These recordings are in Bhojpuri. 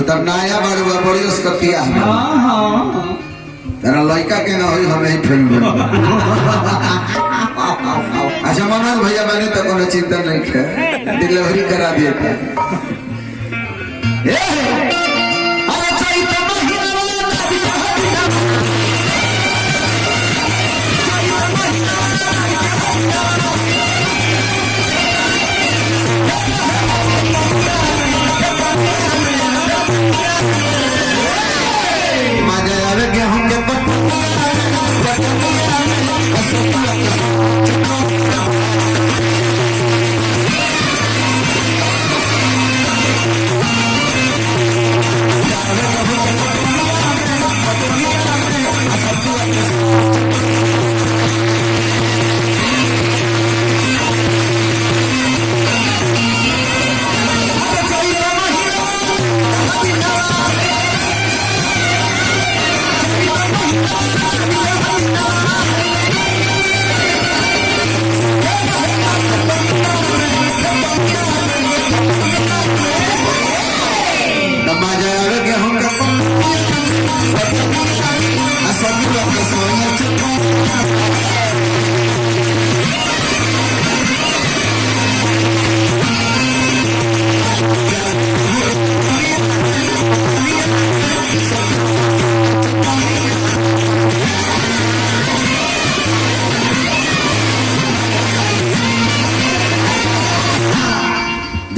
तो नया बड़ुआ बड़ी उसका पिया तेरा लड़का के ना हो हमें ही फिल्म अच्छा मनोज भैया बने तो कोनो चिंता नहीं है डिलीवरी करा दिए मजा आवे गेहूं के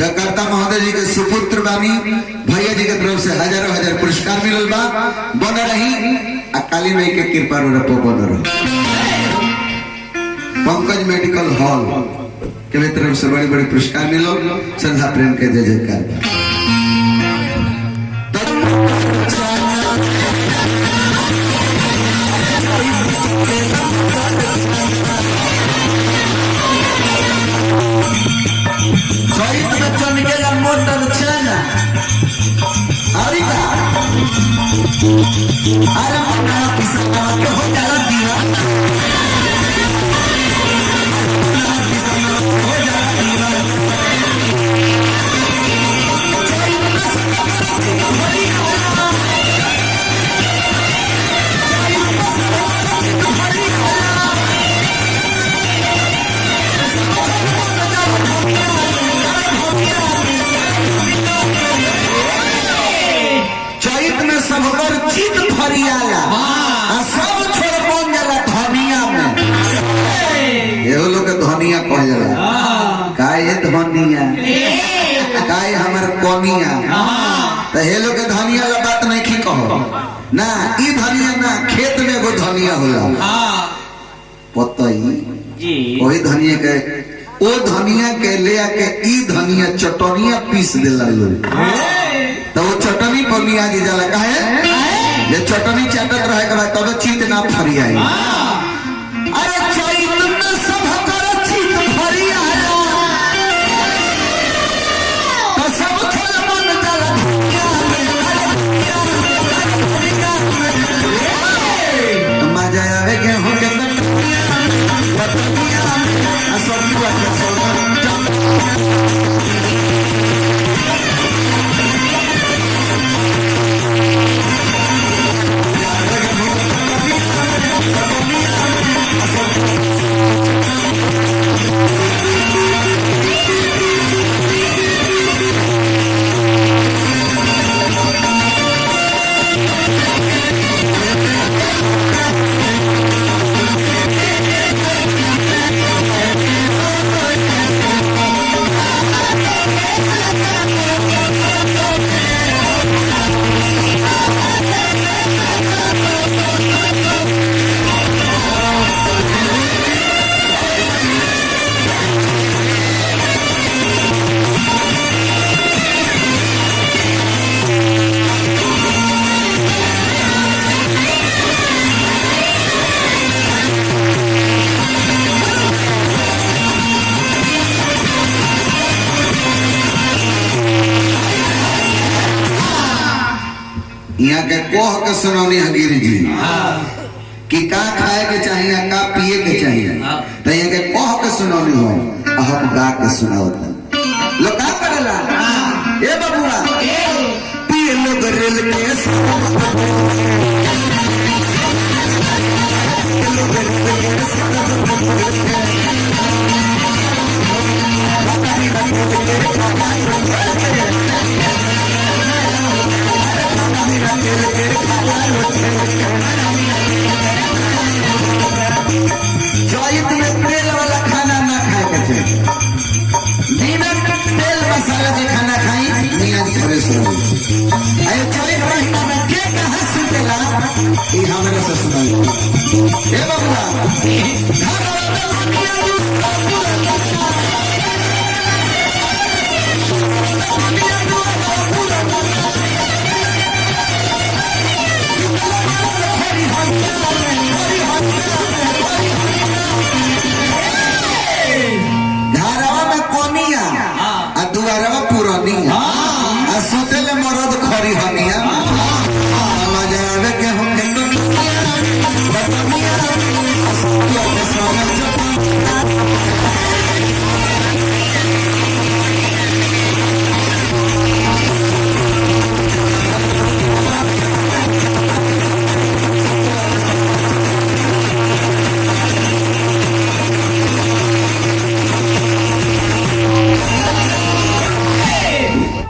जकार्ता महोदय जी के सुपुत्र बानी भैया जी के तरफ से हजारों हजार पुरस्कार मिलल बा बन रही अकाली माई के कृपा रहो बन रहो पंकज मेडिकल हॉल के तरफ से बड़े बड़े पुरस्कार मिलो श्रद्धा प्रेम के जय जयकार अरे हो जाला सबकर चित फरियाला सब छोड़ बन जाला धनिया में एहो लोग के धनिया कह जाला काहे धनिया काहे हमर कोनिया तो हे लोग के धनिया ला बात नहीं की कहो ना ई धनिया ना खेत में एगो धनिया होला पतई जी वही धनिया के ओ धनिया के ले आके ई धनिया चटनिया पीस देला लोग तो वो चटनी पर नहीं आगे जाला काहे ये चटनी चाटत रहे के बाद तब चित ना फरियाई अरे चैत में सब कर चित फरियाला तो सब छोड़ मन जाला तो मजा आवे गेहूं के बटनिया असर यहाँ के कोह के सुनौनी हगीर जी कि का खाए के चाहिए का पिए के चाहिए तो यहाँ के कोह के सुनौनी हो हम गा के सुनाओ लोग का करेला ए बबुआ ये लोग रेल के चौथ में तेल वाला खाना ना खाए के चाहिए। बिना तेल मसाला के खाना खाई नियत फ्रेश हो। अरे चौथ महीना में के कहा सुतेला ये हमरा से सुनाई। ए बाबूला घर वाला